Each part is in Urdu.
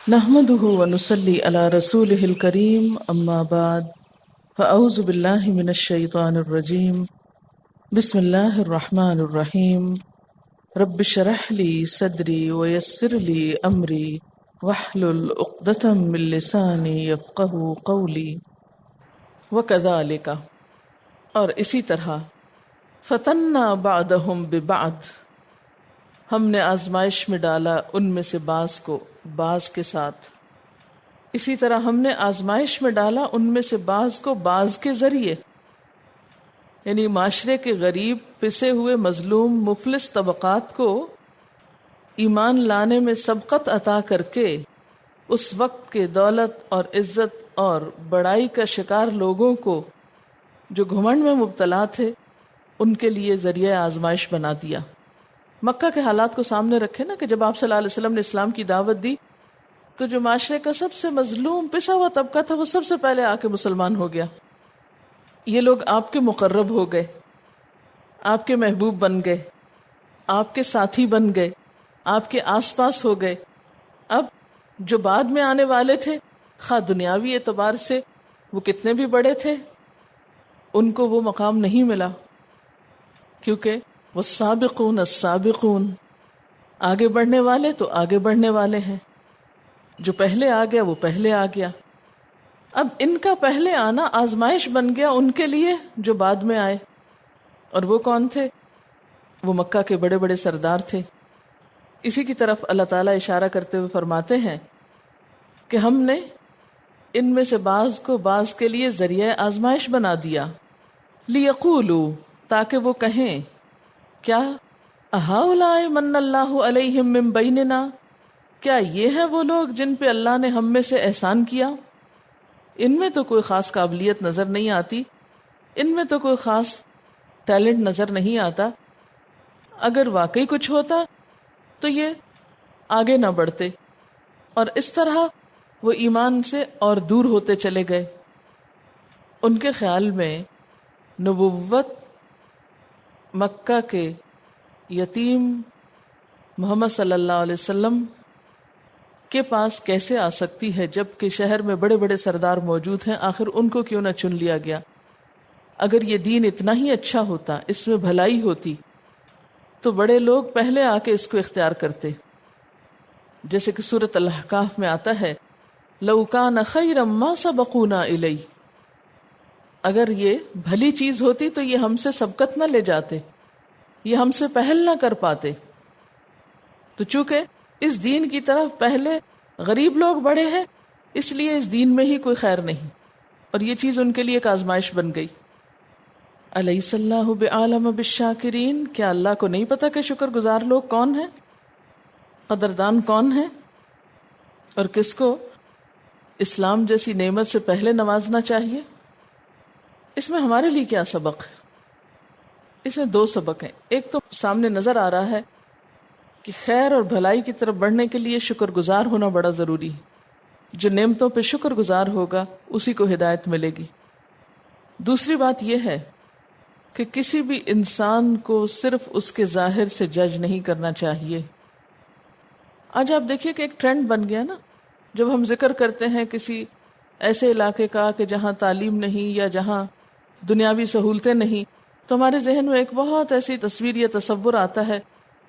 نحمده ونصلي على رسوله الكريم اما بعد فاعوذ بالله من الشيطان الرجيم بسم الله الرحمن الرحيم رب اشرح لي صدري ويسر لي امري واحلل عقدة من لساني يفقهوا قولي وكذلك، اور اسی طرح فتنا بعضهم ببعض، ہم نے آزمائش میں ڈالا ان میں سے بعض کو بعض کے ساتھ، اسی طرح ہم نے آزمائش میں ڈالا ان میں سے بعض کو بعض کے ذریعے، یعنی معاشرے کے غریب، پسے ہوئے، مظلوم، مفلس طبقات کو ایمان لانے میں سبقت عطا کر کے اس وقت کے دولت اور عزت اور بڑائی کا شکار لوگوں کو جو گھمنڈ میں مبتلا تھے ان کے لیے ذریعہ آزمائش بنا دیا۔ مکہ کے حالات کو سامنے رکھے نا، کہ جب آپ صلی اللہ علیہ وسلم نے اسلام کی دعوت دی تو جو معاشرے کا سب سے مظلوم پسا ہوا طبقہ تھا وہ سب سے پہلے آ کے مسلمان ہو گیا۔ یہ لوگ آپ کے مقرب ہو گئے، آپ کے محبوب بن گئے، آپ کے ساتھی بن گئے، آپ کے آس پاس ہو گئے۔ اب جو بعد میں آنے والے تھے، خواہ دنیاوی اعتبار سے وہ کتنے بھی بڑے تھے، ان کو وہ مقام نہیں ملا، کیونکہ والسابقون السابقون، آگے بڑھنے والے تو آگے بڑھنے والے ہیں، جو پہلے آ گیا وہ پہلے آ گیا۔ اب ان کا پہلے آنا آزمائش بن گیا ان کے لیے جو بعد میں آئے، اور وہ کون تھے؟ وہ مکہ کے بڑے بڑے سردار تھے۔ اسی کی طرف اللہ تعالیٰ اشارہ کرتے ہوئے فرماتے ہیں کہ ہم نے ان میں سے بعض کو بعض کے لیے ذریعہ آزمائش بنا دیا، لیقولوا، تاکہ وہ کہیں کیا اہؤلاء من اللہ علیہم من بیننا، کیا یہ ہیں وہ لوگ جن پہ اللہ نے ہم میں سے احسان کیا؟ ان میں تو کوئی خاص قابلیت نظر نہیں آتی، ان میں تو کوئی خاص ٹیلنٹ نظر نہیں آتا، اگر واقعی کچھ ہوتا تو یہ آگے نہ بڑھتے، اور اس طرح وہ ایمان سے اور دور ہوتے چلے گئے۔ ان کے خیال میں نبوت مکہ کے یتیم محمد صلی اللہ علیہ وسلم کے پاس کیسے آ سکتی ہے، جبکہ شہر میں بڑے بڑے سردار موجود ہیں، آخر ان کو کیوں نہ چن لیا گیا؟ اگر یہ دین اتنا ہی اچھا ہوتا، اس میں بھلائی ہوتی، تو بڑے لوگ پہلے آ کے اس کو اختیار کرتے، جیسے کہ سورۃ الاحقاف میں آتا ہے لو کان خیرا ما سبقونا الیہ، اگر یہ بھلی چیز ہوتی تو یہ ہم سے سبقت نہ لے جاتے، یہ ہم سے پہل نہ کر پاتے۔ تو چونکہ اس دین کی طرف پہلے غریب لوگ بڑھے ہیں، اس لیے اس دین میں ہی کوئی خیر نہیں، اور یہ چیز ان کے لیے ایک آزمائش بن گئی۔ الیس اللہ بعالم بالشاکرین، کیا اللہ کو نہیں پتا کہ شکر گزار لوگ کون ہیں، قدردان کون ہیں، اور کس کو اسلام جیسی نعمت سے پہلے نوازنا چاہیے؟ اس میں ہمارے لیے کیا سبق ہے؟ اس میں دو سبق ہیں۔ ایک تو سامنے نظر آ رہا ہے کہ خیر اور بھلائی کی طرف بڑھنے کے لیے شکر گزار ہونا بڑا ضروری ہے، جو نعمتوں پہ شکر گزار ہوگا اسی کو ہدایت ملے گی۔ دوسری بات یہ ہے کہ کسی بھی انسان کو صرف اس کے ظاہر سے جج نہیں کرنا چاہیے۔ آج آپ دیکھیے کہ ایک ٹرینڈ بن گیا نا، جب ہم ذکر کرتے ہیں کسی ایسے علاقے کا کہ جہاں تعلیم نہیں یا جہاں دنیاوی سہولتیں نہیں، تو ہمارے ذہن میں ایک بہت ایسی تصویر یا تصور آتا ہے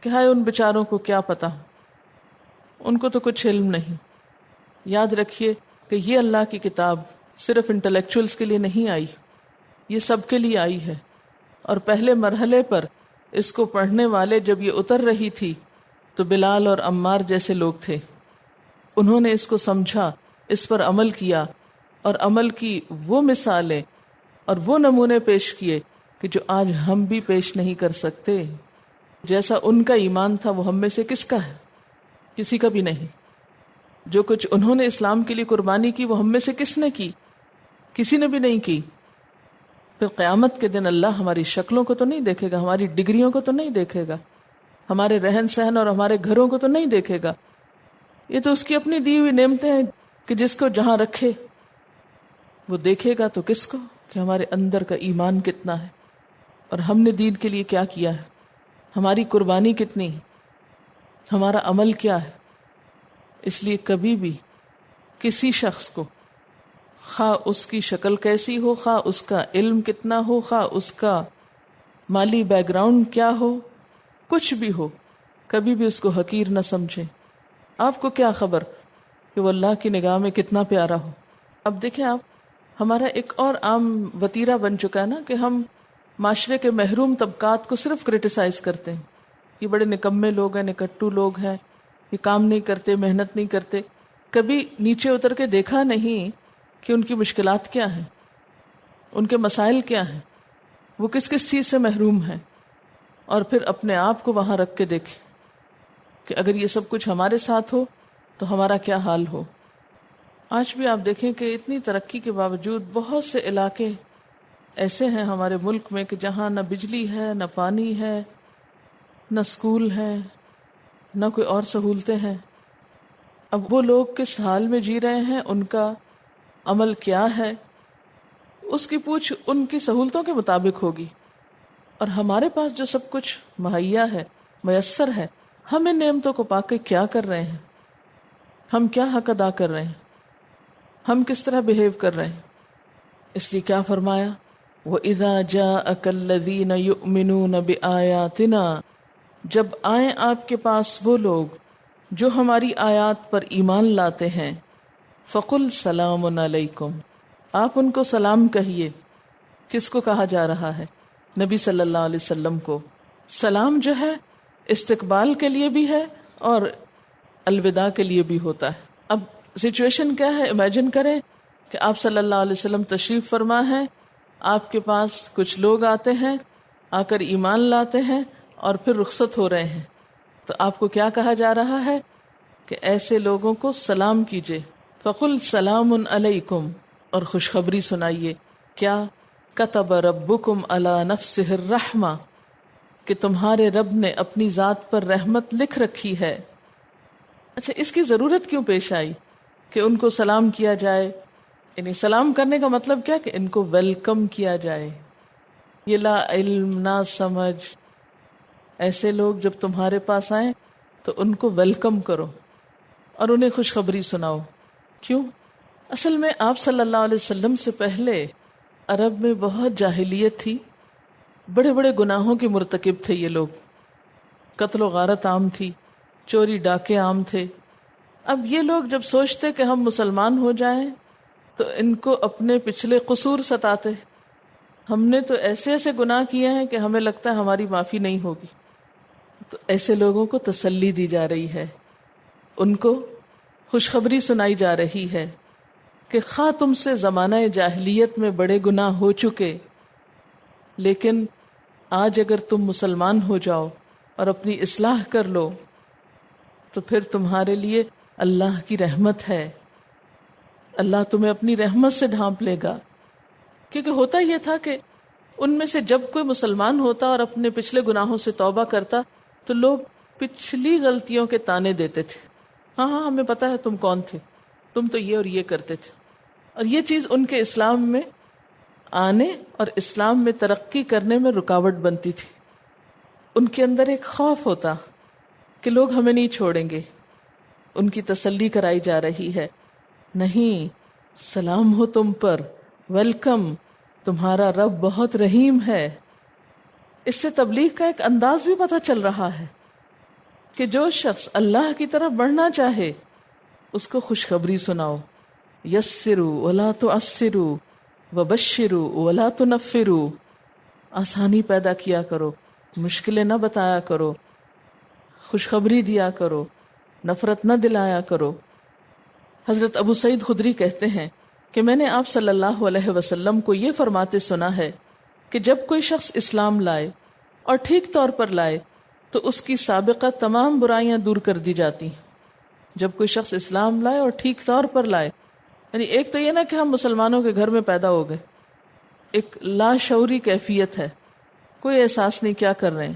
کہ ہائے ان بیچاروں کو کیا پتا، ان کو تو کچھ علم نہیں۔ یاد رکھیے کہ یہ اللہ کی کتاب صرف انٹلیکچوئلز کے لیے نہیں آئی، یہ سب کے لیے آئی ہے، اور پہلے مرحلے پر اس کو پڑھنے والے جب یہ اتر رہی تھی تو بلال اور عمار جیسے لوگ تھے، انہوں نے اس کو سمجھا، اس پر عمل کیا، اور عمل کی وہ مثالیں اور وہ نمونے پیش کیے کہ جو آج ہم بھی پیش نہیں کر سکتے۔ جیسا ان کا ایمان تھا وہ ہم میں سے کس کا ہے؟ کسی کا بھی نہیں۔ جو کچھ انہوں نے اسلام کے لیے قربانی کی وہ ہم میں سے کس نے کی؟ کسی نے بھی نہیں کی۔ پھر قیامت کے دن اللہ ہماری شکلوں کو تو نہیں دیکھے گا، ہماری ڈگریوں کو تو نہیں دیکھے گا، ہمارے رہن سہن اور ہمارے گھروں کو تو نہیں دیکھے گا، یہ تو اس کی اپنی دی ہوئی نعمتیں ہیں کہ جس کو جہاں رکھے وہ دیکھے گا تو کس کو، کہ ہمارے اندر کا ایمان کتنا ہے۔ اور ہم نے دین کے لیے کیا کیا ہے، ہماری قربانی کتنی ہے، ہمارا عمل کیا ہے۔ اس لیے کبھی بھی کسی شخص کو، خواہ اس کی شکل کیسی ہو، خواہ اس کا علم کتنا ہو، خواہ اس کا مالی بیک گراؤنڈ کیا ہو، کچھ بھی ہو، کبھی بھی اس کو حقیر نہ سمجھیں۔ آپ کو کیا خبر کہ وہ اللہ کی نگاہ میں کتنا پیارا ہو۔ اب دیکھیں آپ، ہمارا ایک اور عام وتیرہ بن چکا ہے نا کہ ہم معاشرے کے محروم طبقات کو صرف کرٹیسائز کرتے ہیں، یہ بڑے نکمے لوگ ہیں، نکٹو لوگ ہیں، یہ کام نہیں کرتے، محنت نہیں کرتے۔ کبھی نیچے اتر کے دیکھا نہیں کہ ان کی مشکلات کیا ہیں، ان کے مسائل کیا ہیں، وہ کس کس چیز سے محروم ہیں، اور پھر اپنے آپ کو وہاں رکھ کے دیکھیں کہ اگر یہ سب کچھ ہمارے ساتھ ہو تو ہمارا کیا حال ہو۔ آج بھی آپ دیکھیں کہ اتنی ترقی کے باوجود بہت سے علاقے ایسے ہیں ہمارے ملک میں کہ جہاں نہ بجلی ہے، نہ پانی ہے، نہ اسکول ہے، نہ کوئی اور سہولتیں ہیں۔ اب وہ لوگ کس حال میں جی رہے ہیں، ان کا عمل کیا ہے، اس کی پوچھ ان کی سہولتوں کے مطابق ہوگی۔ اور ہمارے پاس جو سب کچھ مہیا ہے، میسر ہے، ہم ان نعمتوں کو پا کے کیا کر رہے ہیں، ہم کیا حق ادا کر رہے ہیں، ہم کس طرح بیہیو کر رہے ہیں۔ اس لیے کیا فرمایا، وَإِذَا جَاءَكَ الَّذِينَ يُؤْمِنُونَ بِآيَاتِنَا، جب آئیں آپ کے پاس وہ لوگ جو ہماری آیات پر ایمان لاتے ہیں، فَقُلْ سَلَامٌ عَلَيْكُمْ، آپ ان کو سلام کہیے۔ کس کو کہا جا رہا ہے؟ نبی صلی اللہ علیہ وسلم کو۔ سلام جو ہے استقبال کے لیے بھی ہے اور الوداع کے لیے بھی ہوتا ہے۔ اب سچویشن کیا ہے، امیجن کریں کہ آپ صلی اللہ علیہ وسلم تشریف فرما ہے، آپ کے پاس کچھ لوگ آتے ہیں، آ کر ایمان لاتے ہیں اور پھر رخصت ہو رہے ہیں، تو آپ کو کیا کہا جا رہا ہے کہ ایسے لوگوں کو سلام کیجئے۔ فَقُلْ سَلَامٌ عَلَيْكُمْ، اور خوشخبری سنائیے، کیا کتب ربکم علی نفسہ الرحمہ، کہ تمہارے رب نے اپنی ذات پر رحمت لکھ رکھی ہے۔ اچھا، اس کی ضرورت کیوں پیش آئی کہ ان کو سلام کیا جائے؟ یعنی سلام کرنے کا مطلب کیا کہ ان کو ویلکم کیا جائے۔ یہ لا علم نہ سمجھ ایسے لوگ جب تمہارے پاس آئیں تو ان کو ویلکم کرو اور انہیں خوشخبری سناؤ۔ کیوں؟ اصل میں آپ صلی اللہ علیہ وسلم سے پہلے عرب میں بہت جاہلیت تھی، بڑے بڑے گناہوں کے مرتکب تھے یہ لوگ، قتل و غارت عام تھی، چوری ڈاکے عام تھے۔ اب یہ لوگ جب سوچتے کہ ہم مسلمان ہو جائیں تو ان کو اپنے پچھلے قصور ستاتے، ہم نے تو ایسے ایسے گناہ کیے ہیں کہ ہمیں لگتا ہے ہماری معافی نہیں ہوگی۔ تو ایسے لوگوں کو تسلی دی جا رہی ہے، ان کو خوشخبری سنائی جا رہی ہے کہ خواہ تم سے زمانہ جاہلیت میں بڑے گناہ ہو چکے، لیکن آج اگر تم مسلمان ہو جاؤ اور اپنی اصلاح کر لو تو پھر تمہارے لیے اللہ کی رحمت ہے، اللہ تمہیں اپنی رحمت سے ڈھانپ لے گا۔ کیونکہ ہوتا یہ تھا کہ ان میں سے جب کوئی مسلمان ہوتا اور اپنے پچھلے گناہوں سے توبہ کرتا تو لوگ پچھلی غلطیوں کے تانے دیتے تھے، ہاں ہاں ہمیں پتا ہے تم کون تھے، تم تو یہ اور یہ کرتے تھے۔ اور یہ چیز ان کے اسلام میں آنے اور اسلام میں ترقی کرنے میں رکاوٹ بنتی تھی۔ ان کے اندر ایک خوف ہوتا کہ لوگ ہمیں نہیں چھوڑیں گے۔ ان کی تسلی کرائی جا رہی ہے، نہیں، سلام ہو تم پر، ویلکم، تمہارا رب بہت رحیم ہے۔ اس سے تبلیغ کا ایک انداز بھی پتہ چل رہا ہے کہ جو شخص اللہ کی طرف بڑھنا چاہے اس کو خوشخبری سناؤ، یسروا ولا تعسروا وبشروا ولا تنفروا، آسانی پیدا کیا کرو، مشکلیں نہ بتایا کرو، خوشخبری دیا کرو، نفرت نہ دلایا کرو۔ حضرت ابو سعید خدری کہتے ہیں کہ میں نے آپ صلی اللہ علیہ وسلم کو یہ فرماتے سنا ہے کہ جب کوئی شخص اسلام لائے اور ٹھیک طور پر لائے تو اس کی سابقہ تمام برائیاں دور کر دی جاتی ہیں۔ جب کوئی شخص اسلام لائے اور ٹھیک طور پر لائے، یعنی ایک تو یہ نا کہ ہم مسلمانوں کے گھر میں پیدا ہو گئے، ایک لاشعوری کیفیت ہے، کوئی احساس نہیں کیا کر رہے ہیں،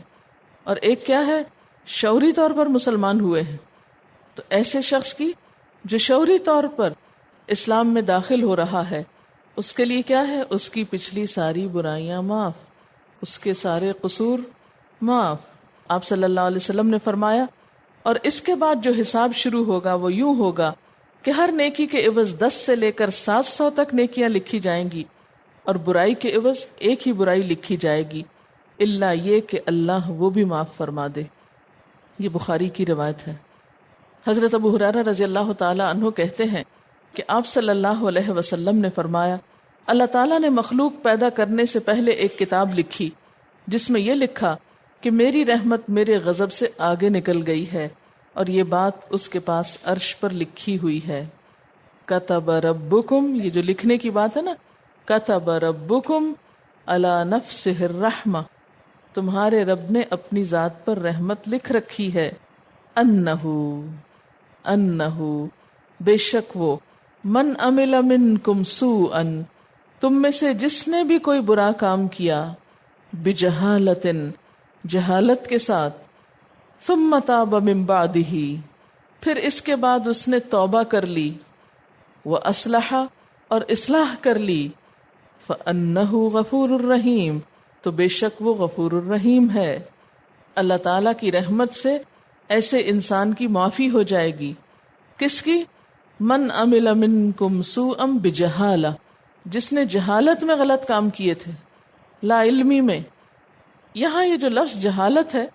اور ایک کیا ہے، شعوری طور پر مسلمان ہوئے ہیں۔ تو ایسے شخص کی جو شعوری طور پر اسلام میں داخل ہو رہا ہے، اس کے لیے کیا ہے، اس کی پچھلی ساری برائیاں معاف۔ اس کے سارے قصور معاف۔ آپ صلی اللہ علیہ وسلم نے فرمایا اور اس کے بعد جو حساب شروع ہوگا وہ یوں ہوگا کہ ہر نیکی کے عوض 10 سے لے کر 700 تک نیکیاں لکھی جائیں گی اور برائی کے عوض ایک ہی برائی لکھی جائے گی، الا یہ کہ اللہ وہ بھی معاف فرما دے۔ یہ بخاری کی روایت ہے۔ حضرت ابو ہریرہ رضی اللہ تعالی عنہ کہتے ہیں کہ آپ صلی اللہ علیہ وسلم نے فرمایا اللہ تعالیٰ نے مخلوق پیدا کرنے سے پہلے ایک کتاب لکھی جس میں یہ لکھا کہ میری رحمت میرے غضب سے آگے نکل گئی ہے، اور یہ بات اس کے پاس عرش پر لکھی ہوئی ہے۔ کتب ربکم، یہ جو لکھنے کی بات ہے نا، کتب ربکم علی نفسہ الرحمہ، تمہارے رب نے اپنی ذات پر رحمت لکھ رکھی ہے، انہو بے شک وہ، من عمل منکم سوءا، تم میں سے جس نے بھی کوئی برا کام کیا، بجہالۃ، جہالت کے ساتھ، ثم تاب من بعدہ، پھر اس کے بعد اس نے توبہ کر لی، واصلح، اور اصلاح کر لی، فانہ غفور الرحیم، تو بے شک وہ غفور الرحیم ہے۔ اللہ تعالیٰ کی رحمت سے ایسے انسان کی معافی ہو جائے گی۔ کس کی؟ من عمل منکم سوءا بجہالہ، جس نے جہالت میں غلط کام کیے تھے، لا علمی میں۔ یہاں یہ جو لفظ جہالت ہے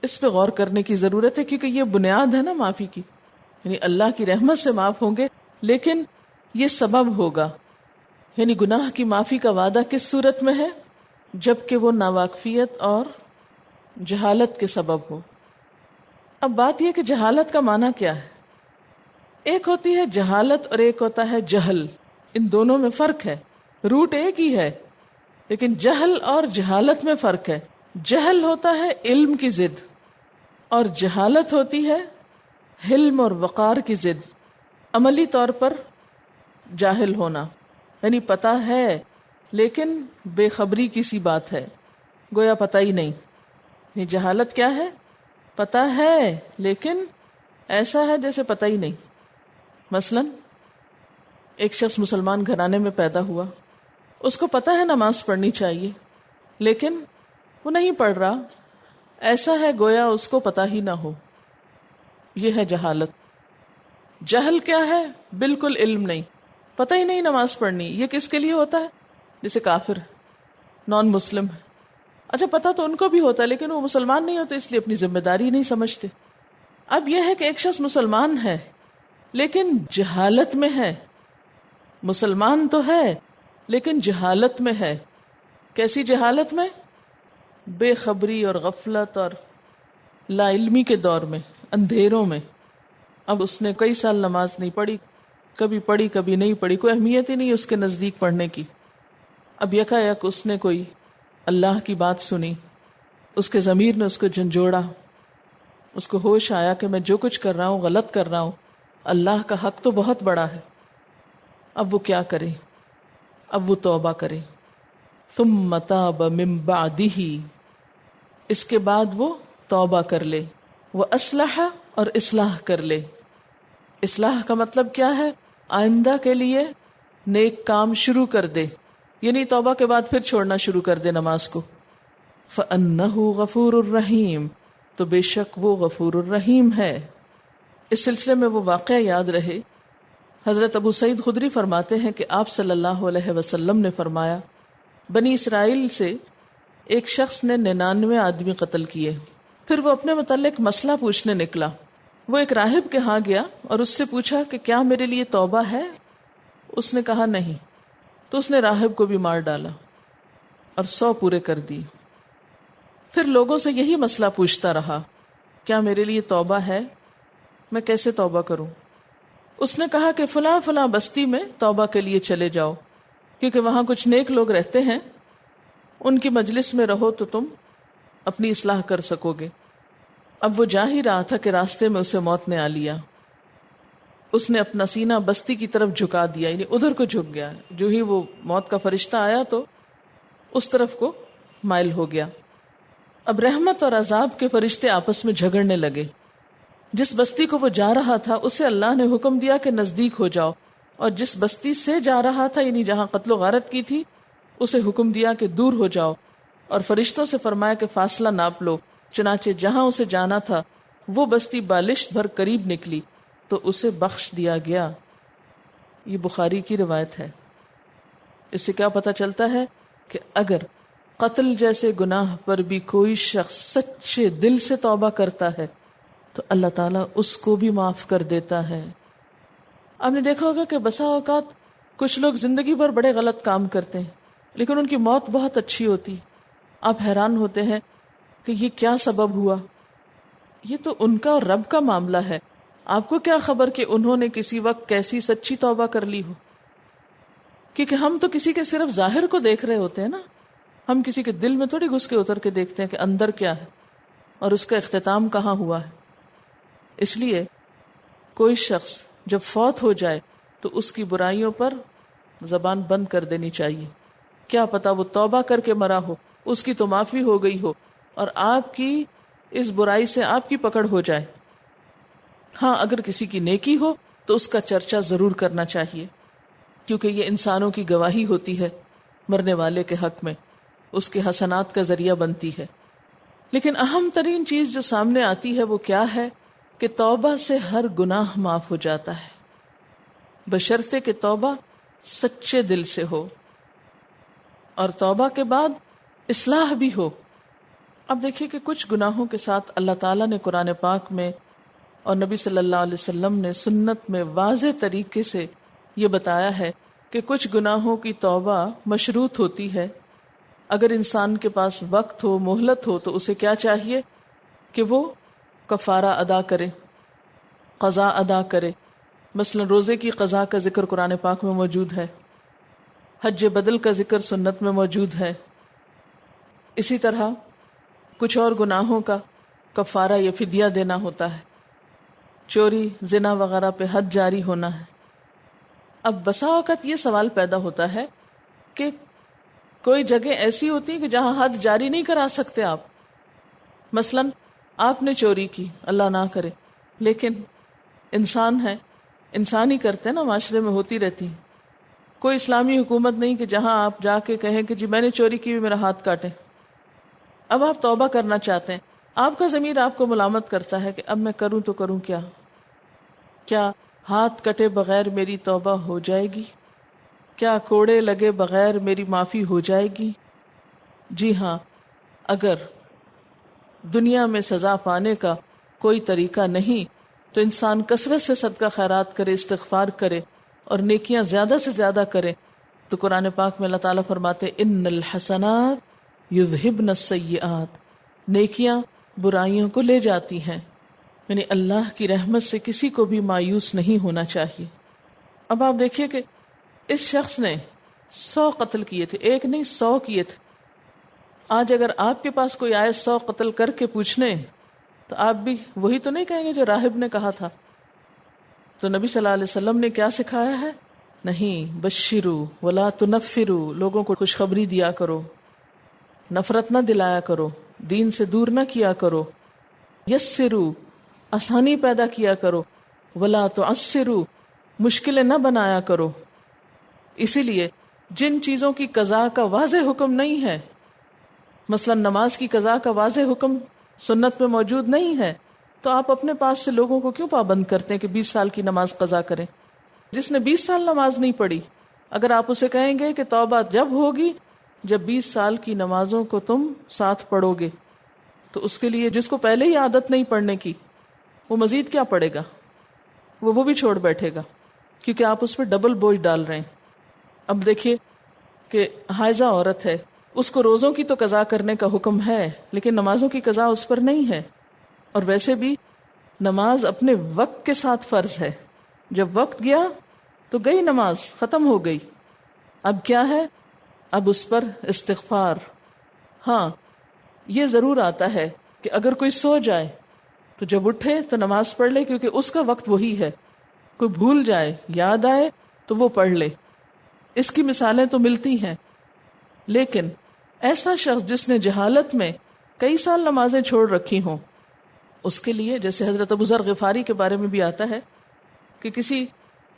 اس پہ غور کرنے کی ضرورت ہے، کیونکہ یہ بنیاد ہے نا معافی کی، یعنی اللہ کی رحمت سے معاف ہوں گے، لیکن یہ سبب ہوگا، یعنی گناہ کی معافی کا وعدہ کس صورت میں ہے؟ جبکہ وہ ناواقفیت اور جہالت کے سبب ہو۔ اب بات یہ کہ جہالت کا معنی کیا ہے؟ ایک ہوتی ہے جہالت اور ایک ہوتا ہے جہل، ان دونوں میں فرق ہے، روٹ ایک ہی ہے لیکن جہل اور جہالت میں فرق ہے۔ جہل ہوتا ہے علم کی ضد اور جہالت ہوتی ہے حلم اور وقار کی ضد، عملی طور پر جاہل ہونا، یعنی پتہ ہے لیکن بے خبری کی سی بات ہے، گویا پتہ ہی نہیں۔ یہ جہالت کیا ہے؟ پتہ ہے لیکن ایسا ہے جیسے پتہ ہی نہیں۔ مثلا ایک شخص مسلمان گھرانے میں پیدا ہوا، اس کو پتہ ہے نماز پڑھنی چاہیے لیکن وہ نہیں پڑھ رہا، ایسا ہے گویا اس کو پتہ ہی نہ ہو۔ یہ ہے جہالت۔ جہل کیا ہے؟ بالکل علم نہیں، پتہ ہی نہیں نماز پڑھنی۔ یہ کس کے لیے ہوتا ہے؟ جیسے کافر نان مسلم ہے، اچھا پتہ تو ان کو بھی ہوتا ہے لیکن وہ مسلمان نہیں ہوتے، اس لیے اپنی ذمہ داری نہیں سمجھتے۔ اب یہ ہے کہ ایک شخص مسلمان ہے لیکن جہالت میں ہے، مسلمان تو ہے لیکن جہالت میں ہے۔ کیسی جہالت میں؟ بے خبری اور غفلت اور لا علمی کے دور میں، اندھیروں میں۔ اب اس نے کئی سال نماز نہیں پڑھی، کبھی نہیں پڑھی، کوئی اہمیت ہی نہیں اس کے نزدیک پڑھنے کی۔ اب یکا یک اس نے کوئی اللہ کی بات سنی، اس کے ضمیر نے اس کو جھنجھوڑا، اس کو ہوش آیا کہ میں جو کچھ کر رہا ہوں غلط کر رہا ہوں، اللہ کا حق تو بہت بڑا ہے۔ اب وہ کیا کرے؟ اب وہ توبہ کرے۔ ثم تاب من بعدہ، اس کے بعد وہ توبہ کر لے، وہ اصلح، اور اصلاح کر لے۔ اصلاح کا مطلب کیا ہے؟ آئندہ کے لیے نیک کام شروع کر دے، یعنی توبہ کے بعد پھر چھوڑنا شروع کر دے نماز کو۔ فَأَنَّهُ غَفُورٌ الرحیم، تو بے شک وہ غفور الرحیم ہے۔ اس سلسلے میں وہ واقعہ یاد رہے، حضرت ابو سعید خدری فرماتے ہیں کہ آپ صلی اللہ علیہ وسلم نے فرمایا، بنی اسرائیل سے ایک شخص نے 99 آدمی قتل کیے، پھر وہ اپنے متعلق مسئلہ پوچھنے نکلا۔ وہ ایک راہب کے ہاں گیا اور اس سے پوچھا کہ کیا میرے لیے توبہ ہے؟ اس نے کہا نہیں، تو اس نے راہب کو بھی مار ڈالا اور 100 پورے کر دی۔ پھر لوگوں سے یہی مسئلہ پوچھتا رہا، کیا میرے لیے توبہ ہے؟ میں کیسے توبہ کروں؟ اس نے کہا کہ فلاں فلاں بستی میں توبہ کے لیے چلے جاؤ، کیونکہ وہاں کچھ نیک لوگ رہتے ہیں، ان کی مجلس میں رہو تو تم اپنی اصلاح کر سکو گے۔ اب وہ جا ہی رہا تھا کہ راستے میں اسے موت نے آ لیا۔ اس نے اپنا سینہ بستی کی طرف جھکا دیا، یعنی ادھر کو جھک گیا۔ جو ہی وہ موت کا فرشتہ آیا تو اس طرف کو مائل ہو گیا۔ اب رحمت اور عذاب کے فرشتے آپس میں جھگڑنے لگے۔ جس بستی کو وہ جا رہا تھا اسے اللہ نے حکم دیا کہ نزدیک ہو جاؤ، اور جس بستی سے جا رہا تھا، یعنی جہاں قتل و غارت کی تھی، اسے حکم دیا کہ دور ہو جاؤ۔ اور فرشتوں سے فرمایا کہ فاصلہ ناپ لو، چنانچہ جہاں اسے جانا تھا وہ بستی بالشت بھر قریب نکلی تو اسے بخش دیا گیا۔ یہ بخاری کی روایت ہے۔ اس سے کیا پتہ چلتا ہے کہ اگر قتل جیسے گناہ پر بھی کوئی شخص سچے دل سے توبہ کرتا ہے تو اللہ تعالیٰ اس کو بھی معاف کر دیتا ہے۔ آپ نے دیکھا ہوگا کہ بسا اوقات کچھ لوگ زندگی بھر بڑے غلط کام کرتے ہیں لیکن ان کی موت بہت اچھی ہوتی، آپ حیران ہوتے ہیں کہ یہ کیا سبب ہوا۔ یہ تو ان کا اور رب کا معاملہ ہے، آپ کو کیا خبر کہ انہوں نے کسی وقت کیسی سچی توبہ کر لی ہو؟ کیونکہ ہم تو کسی کے صرف ظاہر کو دیکھ رہے ہوتے ہیں نا، ہم کسی کے دل میں تھوڑی گھس کے اتر کے دیکھتے ہیں کہ اندر کیا ہے اور اس کا اختتام کہاں ہوا ہے۔ اس لیے کوئی شخص جب فوت ہو جائے تو اس کی برائیوں پر زبان بند کر دینی چاہیے۔ کیا پتا وہ توبہ کر کے مرا ہو، اس کی تو معافی ہو گئی ہو اور آپ کی اس برائی سے آپ کی پکڑ ہو جائے۔ ہاں، اگر کسی کی نیکی ہو تو اس کا چرچا ضرور کرنا چاہیے، کیونکہ یہ انسانوں کی گواہی ہوتی ہے مرنے والے کے حق میں، اس کے حسنات کا ذریعہ بنتی ہے۔ لیکن اہم ترین چیز جو سامنے آتی ہے وہ کیا ہے کہ توبہ سے ہر گناہ معاف ہو جاتا ہے، بشرطے کہ توبہ سچے دل سے ہو اور توبہ کے بعد اصلاح بھی ہو۔ اب دیکھیے کہ کچھ گناہوں کے ساتھ اللہ تعالیٰ نے قرآن پاک میں اور نبی صلی اللہ علیہ وسلم نے سنت میں واضح طریقے سے یہ بتایا ہے کہ کچھ گناہوں کی توبہ مشروط ہوتی ہے۔ اگر انسان کے پاس وقت ہو، مہلت ہو، تو اسے کیا چاہیے کہ وہ کفارہ ادا کرے، قضا ادا کرے۔ مثلا روزے کی قضا کا ذکر قرآن پاک میں موجود ہے، حج بدل کا ذکر سنت میں موجود ہے۔ اسی طرح کچھ اور گناہوں کا کفارہ یا فدیہ دینا ہوتا ہے، چوری، زنا وغیرہ پہ حد جاری ہونا ہے۔ اب بسا اوقات یہ سوال پیدا ہوتا ہے کہ کوئی جگہ ایسی ہوتی ہے کہ جہاں حد جاری نہیں کرا سکتے آپ، مثلا آپ نے چوری کی، اللہ نہ کرے، لیکن انسان ہے، انسان ہی کرتے ہیں نا، معاشرے میں ہوتی رہتی۔ کوئی اسلامی حکومت نہیں کہ جہاں آپ جا کے کہیں کہ جی میں نے چوری کی، میرا ہاتھ کاٹے۔ اب آپ توبہ کرنا چاہتے ہیں، آپ کا ضمیر آپ کو ملامت کرتا ہے کہ اب میں کروں تو کروں کیا؟ کیا ہاتھ کٹے بغیر میری توبہ ہو جائے گی؟ کیا کوڑے لگے بغیر میری معافی ہو جائے گی؟ جی ہاں، اگر دنیا میں سزا پانے کا کوئی طریقہ نہیں تو انسان کثرت سے صدقہ خیرات کرے، استغفار کرے اور نیکیاں زیادہ سے زیادہ کرے۔ تو قرآن پاک میں اللہ تعالیٰ فرماتے ان الحسنات یذہبن السیئات، نیکیاں برائیوں کو لے جاتی ہیں، یعنی اللہ کی رحمت سے کسی کو بھی مایوس نہیں ہونا چاہیے۔ اب آپ دیکھیے کہ اس شخص نے 100 قتل کیے تھے، ایک نہیں 100 کیے تھے۔ آج اگر آپ کے پاس کوئی آئے 100 قتل کر کے پوچھنے تو آپ بھی وہی تو نہیں کہیں گے جو راہب نے کہا تھا۔ تو نبی صلی اللہ علیہ وسلم نے کیا سکھایا ہے؟ نہیں، بشرو ولا تنفرو، لوگوں کو خوشخبری دیا کرو، نفرت نہ دلایا کرو، دین سے دور نہ کیا کرو، یسرو، آسانی پیدا کیا کرو، ولا تعسرو، مشکلیں نہ بنایا کرو۔ اسی لیے جن چیزوں کی قضا کا واضح حکم نہیں ہے، مثلا نماز کی قضا کا واضح حکم سنت میں موجود نہیں ہے، تو آپ اپنے پاس سے لوگوں کو کیوں پابند کرتے ہیں کہ 20 سال کی نماز قضا کریں؟ جس نے 20 سال نماز نہیں پڑھی، اگر آپ اسے کہیں گے کہ توبہ جب ہوگی جب 20 سال کی نمازوں کو تم ساتھ پڑھو گے، تو اس کے لیے جس کو پہلے ہی عادت نہیں پڑھنے کی، وہ مزید کیا پڑھے گا؟ وہ بھی چھوڑ بیٹھے گا، کیونکہ آپ اس پہ ڈبل بوجھ ڈال رہے ہیں۔ اب دیکھیے کہ حائضہ عورت ہے، اس کو روزوں کی تو قضا کرنے کا حکم ہے لیکن نمازوں کی قضا اس پر نہیں ہے، اور ویسے بھی نماز اپنے وقت کے ساتھ فرض ہے، جب وقت گیا تو گئی، نماز ختم ہو گئی۔ اب کیا ہے؟ اب اس پر استغفار۔ ہاں، یہ ضرور آتا ہے کہ اگر کوئی سو جائے تو جب اٹھے تو نماز پڑھ لے، کیونکہ اس کا وقت وہی ہے۔ کوئی بھول جائے، یاد آئے تو وہ پڑھ لے، اس کی مثالیں تو ملتی ہیں۔ لیکن ایسا شخص جس نے جہالت میں کئی سال نمازیں چھوڑ رکھی ہوں، اس کے لیے جیسے حضرت ابو ذر غفاری کے بارے میں بھی آتا ہے کہ کسی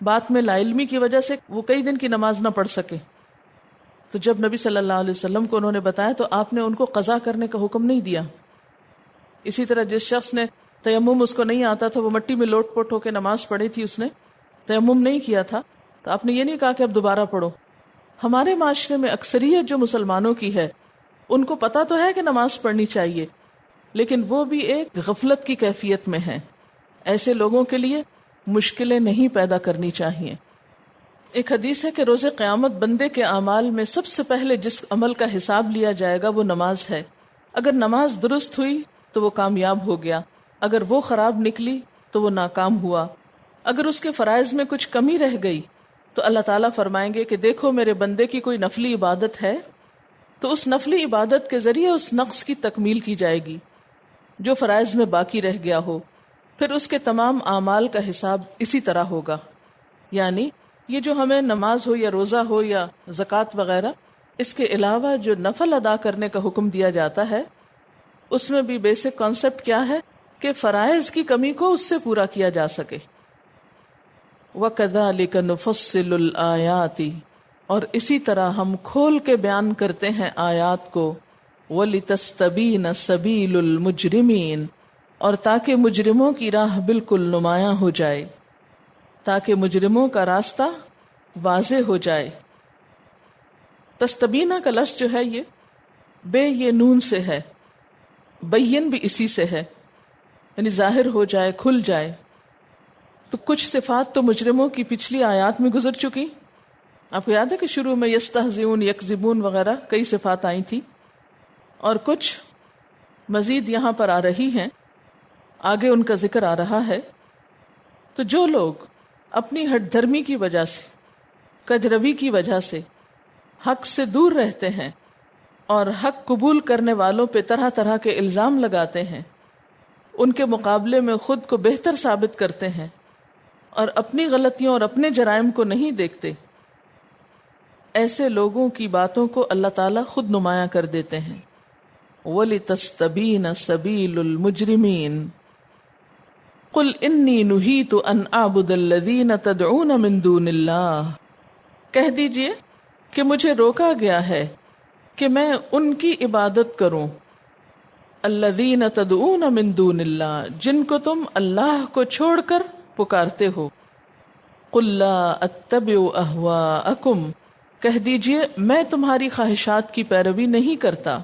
بات میں لا علمی کی وجہ سے وہ کئی دن کی نماز نہ پڑھ سکے، تو جب نبی صلی اللہ علیہ وسلم کو انہوں نے بتایا تو آپ نے ان کو قضا کرنے کا حکم نہیں دیا. اسی طرح جس شخص نے تیمم اس کو نہیں آتا تھا، وہ مٹی میں لوٹ پوٹ ہو کے نماز پڑھی تھی، اس نے تیمم نہیں کیا تھا، تو آپ نے یہ نہیں کہا کہ اب دوبارہ پڑھو. ہمارے معاشرے میں اکثریت جو مسلمانوں کی ہے ان کو پتا تو ہے کہ نماز پڑھنی چاہیے، لیکن وہ بھی ایک غفلت کی کیفیت میں ہیں. ایسے لوگوں کے لیے مشکلیں نہیں پیدا کرنی چاہیے. ایک حدیث ہے کہ روز قیامت بندے کے اعمال میں سب سے پہلے جس عمل کا حساب لیا جائے گا وہ نماز ہے. اگر نماز درست ہوئی تو وہ کامیاب ہو گیا، اگر وہ خراب نکلی تو وہ ناکام ہوا. اگر اس کے فرائض میں کچھ کمی رہ گئی تو اللہ تعالیٰ فرمائیں گے کہ دیکھو میرے بندے کی کوئی نفلی عبادت ہے، تو اس نفلی عبادت کے ذریعے اس نقص کی تکمیل کی جائے گی جو فرائض میں باقی رہ گیا ہو. پھر اس کے تمام اعمال کا حساب اسی طرح ہوگا. یعنی یہ جو ہمیں نماز ہو یا روزہ ہو یا زکوٰۃ وغیرہ، اس کے علاوہ جو نفل ادا کرنے کا حکم دیا جاتا ہے اس میں بھی بیسک کانسیپٹ کیا ہے کہ فرائض کی کمی کو اس سے پورا کیا جا سکے. وَكَذَلِكَ نُفَصِّلُ الْآيَاتِ، اور اسی طرح ہم کھول کے بیان کرتے ہیں آیات کو. وَلِتَسْتَبِينَ سَبِيلُ الْمُجْرِمِينَ، اور تاکہ مجرموں کی راہ بالکل نمایاں ہو جائے، تاکہ مجرموں کا راستہ واضح ہو جائے. تستبینہ کا لفظ جو ہے یہ بے یہ نون سے ہے، بین بھی اسی سے ہے، یعنی ظاہر ہو جائے، کھل جائے. تو کچھ صفات تو مجرموں کی پچھلی آیات میں گزر چکی. آپ کو یاد ہے کہ شروع میں یستہزئون، یکذبون وغیرہ کئی صفات آئی تھی، اور کچھ مزید یہاں پر آ رہی ہیں، آگے ان کا ذکر آ رہا ہے. تو جو لوگ اپنی ہٹ دھرمی کی وجہ سے، کجروی کی وجہ سے حق سے دور رہتے ہیں اور حق قبول کرنے والوں پہ طرح طرح کے الزام لگاتے ہیں، ان کے مقابلے میں خود کو بہتر ثابت کرتے ہیں اور اپنی غلطیوں اور اپنے جرائم کو نہیں دیکھتے، ایسے لوگوں کی باتوں کو اللہ تعالیٰ خود نمایاں کر دیتے ہیں. وَلِتَسْتَبِينَ سَبِيلُ الْمُجْرِمِينَ قُلْ إِنِّي نُهِيتُ أَنْ أَعْبُدَ الَّذِينَ تَدْعُونَ مِن دُونِ اللَّهِ، کہہ دیجئے کہ مجھے روکا گیا ہے کہ میں ان کی عبادت کروں. الَّذِينَ تَدْعُونَ مِن دُونِ اللَّهِ، جن کو تم اللہ کو چھوڑ کر پکارتے ہو. قُلْ لَا أَتَّبِعُ أَهْوَاءَكُمْ، کہہ دیجئے میں تمہاری خواہشات کی پیروی نہیں کرتا.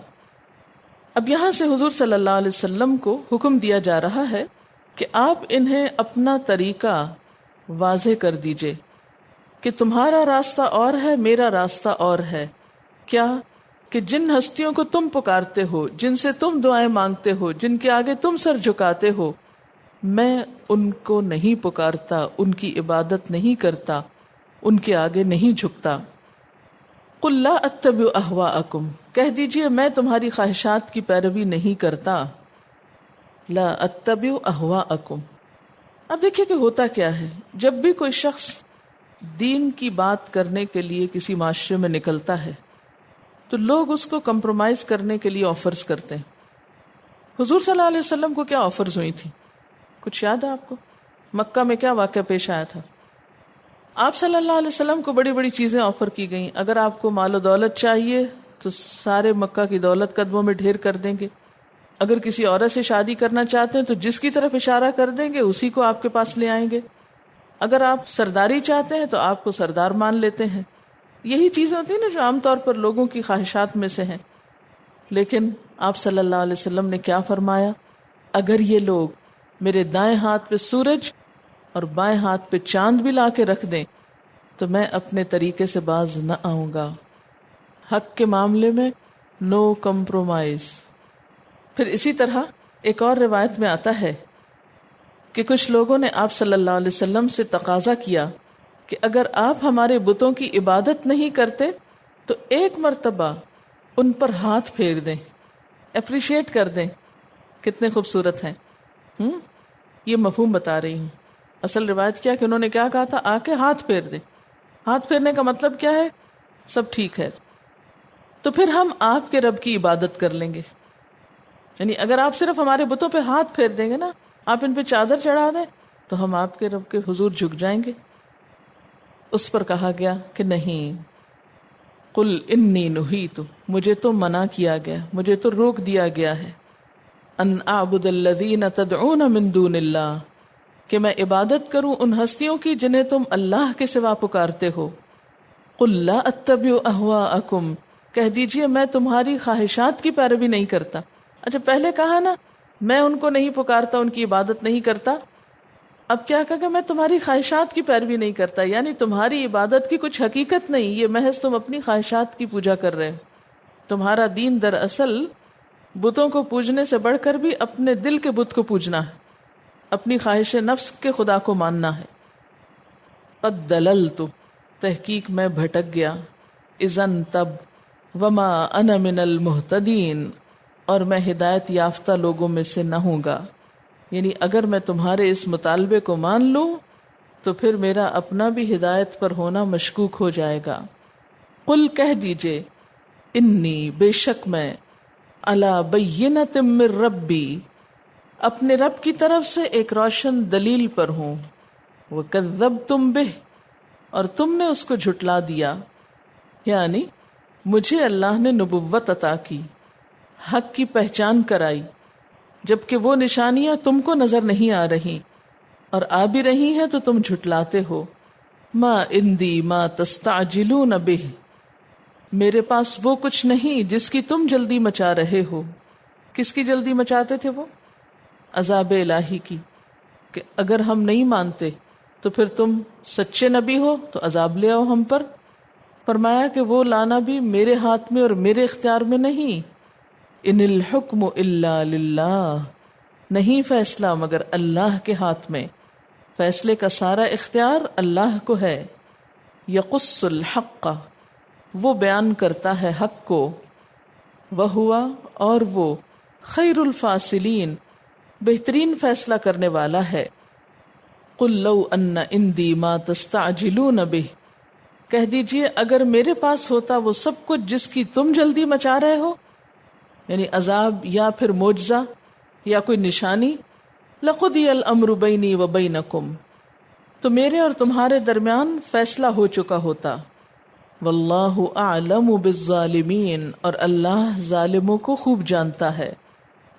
اب یہاں سے حضور صلی اللہ علیہ وسلم کو حکم دیا جا رہا ہے کہ آپ انہیں اپنا طریقہ واضح کر دیجئے کہ تمہارا راستہ اور ہے، میرا راستہ اور ہے. کیا کہ جن ہستیوں کو تم پکارتے ہو، جن سے تم دعائیں مانگتے ہو، جن کے آگے تم سر جھکاتے ہو، میں ان کو نہیں پکارتا، ان کی عبادت نہیں کرتا، ان کے آگے نہیں جھکتا. قُلْ لَا أَتَّبِعُ أَهْوَاءَكُمْ، کہہ دیجئے میں تمہاری خواہشات کی پیروی نہیں کرتا. لا اتبع اہواءکم. اب دیکھیے کہ ہوتا کیا ہے، جب بھی کوئی شخص دین کی بات کرنے کے لیے کسی معاشرے میں نکلتا ہے تو لوگ اس کو کمپرومائز کرنے کے لیے آفرز کرتے ہیں. حضور صلی اللہ علیہ وسلم کو کیا آفرز ہوئی تھی؟ کچھ یاد ہے آپ کو؟ مکہ میں کیا واقعہ پیش آیا تھا؟ آپ صلی اللہ علیہ وسلم کو بڑی بڑی چیزیں آفر کی گئیں. اگر آپ کو مال و دولت چاہیے تو سارے مکہ کی دولت قدموں میں ڈھیر کر دیں گے. اگر کسی عورت سے شادی کرنا چاہتے ہیں تو جس کی طرف اشارہ کر دیں گے اسی کو آپ کے پاس لے آئیں گے. اگر آپ سرداری چاہتے ہیں تو آپ کو سردار مان لیتے ہیں. یہی چیزیں ہوتی ہیں نا جو عام طور پر لوگوں کی خواہشات میں سے ہیں. لیکن آپ صلی اللہ علیہ وسلم نے کیا فرمایا؟ اگر یہ لوگ میرے دائیں ہاتھ پہ سورج اور بائیں ہاتھ پہ چاند بھی لا کے رکھ دیں تو میں اپنے طریقے سے باز نہ آؤں گا. حق کے معاملے میں نو کمپرومائز. پھر اسی طرح ایک اور روایت میں آتا ہے کہ کچھ لوگوں نے آپ صلی اللہ علیہ وسلم سے تقاضا کیا کہ اگر آپ ہمارے بتوں کی عبادت نہیں کرتے تو ایک مرتبہ ان پر ہاتھ پھیر دیں، اپریشیٹ کر دیں. کتنے خوبصورت ہیں. یہ مفہوم بتا رہی ہوں. اصل روایت کیا کہ انہوں نے کیا کہا تھا؟ آ کے ہاتھ پھیر دیں. ہاتھ پھیرنے کا مطلب کیا ہے؟ سب ٹھیک ہے تو پھر ہم آپ کے رب کی عبادت کر لیں گے. یعنی اگر آپ صرف ہمارے بتوں پہ ہاتھ پھیر دیں گے نا، آپ ان پہ چادر چڑھا دیں تو ہم آپ کے رب کے حضور جھک جائیں گے. اس پر کہا گیا کہ نہیں، قل انی نہیت، مجھے تو منع کیا گیا، مجھے تو روک دیا گیا ہے، ان اعبد الذین تدعون من دون اللہ، کہ میں عبادت کروں ان ہستیوں کی جنہیں تم اللہ کے سوا پکارتے ہو۔ قل لا اتبع اہواءکم، کہہ دیجئے میں تمہاری خواہشات کی پیروی نہیں کرتا۔ اچھا پہلے کہا نا میں ان کو نہیں پکارتا، ان کی عبادت نہیں کرتا، اب کیا کہا کہ میں تمہاری خواہشات کی پیروی نہیں کرتا، یعنی تمہاری عبادت کی کچھ حقیقت نہیں، یہ محض تم اپنی خواہشات کی پوجا کر رہے ہو۔ تمہارا دین دراصل بتوں کو پوجنے سے بڑھ کر بھی اپنے دل کے بت کو پوجنا ہے، اپنی خواہش نفس کے خدا کو ماننا ہے۔ قد دللت، تحقیق میں بھٹک گیا، اذن تب، وما انا من المہتدین، اور میں ہدایت یافتہ لوگوں میں سے نہ ہوں گا، یعنی اگر میں تمہارے اس مطالبے کو مان لوں تو پھر میرا اپنا بھی ہدایت پر ہونا مشکوک ہو جائے گا۔ قل کہہ دیجئے انی، بے شک میں، علی بینۃ من ربی، اپنے رب کی طرف سے ایک روشن دلیل پر ہوں، وکذبتم بہ، اور تم نے اس کو جھٹلا دیا، یعنی مجھے اللہ نے نبوت عطا کی، حق کی پہچان کرائی، جبکہ وہ نشانیاں تم کو نظر نہیں آ رہی، اور آ بھی رہی ہیں تو تم جھٹلاتے ہو۔ ما عندی ما تستعجلون بہ، میرے پاس وہ کچھ نہیں جس کی تم جلدی مچا رہے ہو۔ کس کی جلدی مچاتے تھے وہ؟ عذاب الہی کی، کہ اگر ہم نہیں مانتے تو پھر تم سچے نبی ہو تو عذاب لے آؤ ہم پر۔ فرمایا کہ وہ لانا بھی میرے ہاتھ میں اور میرے اختیار میں نہیں، ان الحکم الا للہ، نہیں فیصلہ مگر اللہ کے ہاتھ میں، فیصلے کا سارا اختیار اللہ کو ہے۔ یقص الحق، وہ بیان کرتا ہے حق کو، وہوا، اور وہ، خیر الفاصلین، بہترین فیصلہ کرنے والا ہے۔ قل لو ان عندی ما تستعجلون بہ، کہہ دیجئے اگر میرے پاس ہوتا وہ سب کچھ جس کی تم جلدی مچا رہے ہو، یعنی عذاب یا پھر معجزہ یا کوئی نشانی، لقضی الامر بینی و بینکم، تو میرے اور تمہارے درمیان فیصلہ ہو چکا ہوتا۔ واللہ اعلم بالظالمین، اور اللہ ظالموں کو خوب جانتا ہے،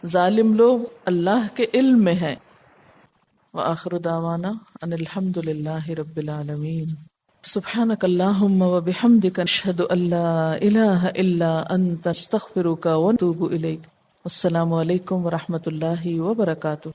ظالم لوگ اللہ کے علم میں ہیں۔ وآخر دعوانا ان الحمد للہ رب العالمین۔ سبحانک اللہم وبحمدک، اشہد ان لا الہ الا انت، استغفرک واتوب الیک۔ السلام علیکم ورحمۃ اللہ وبرکاتہ۔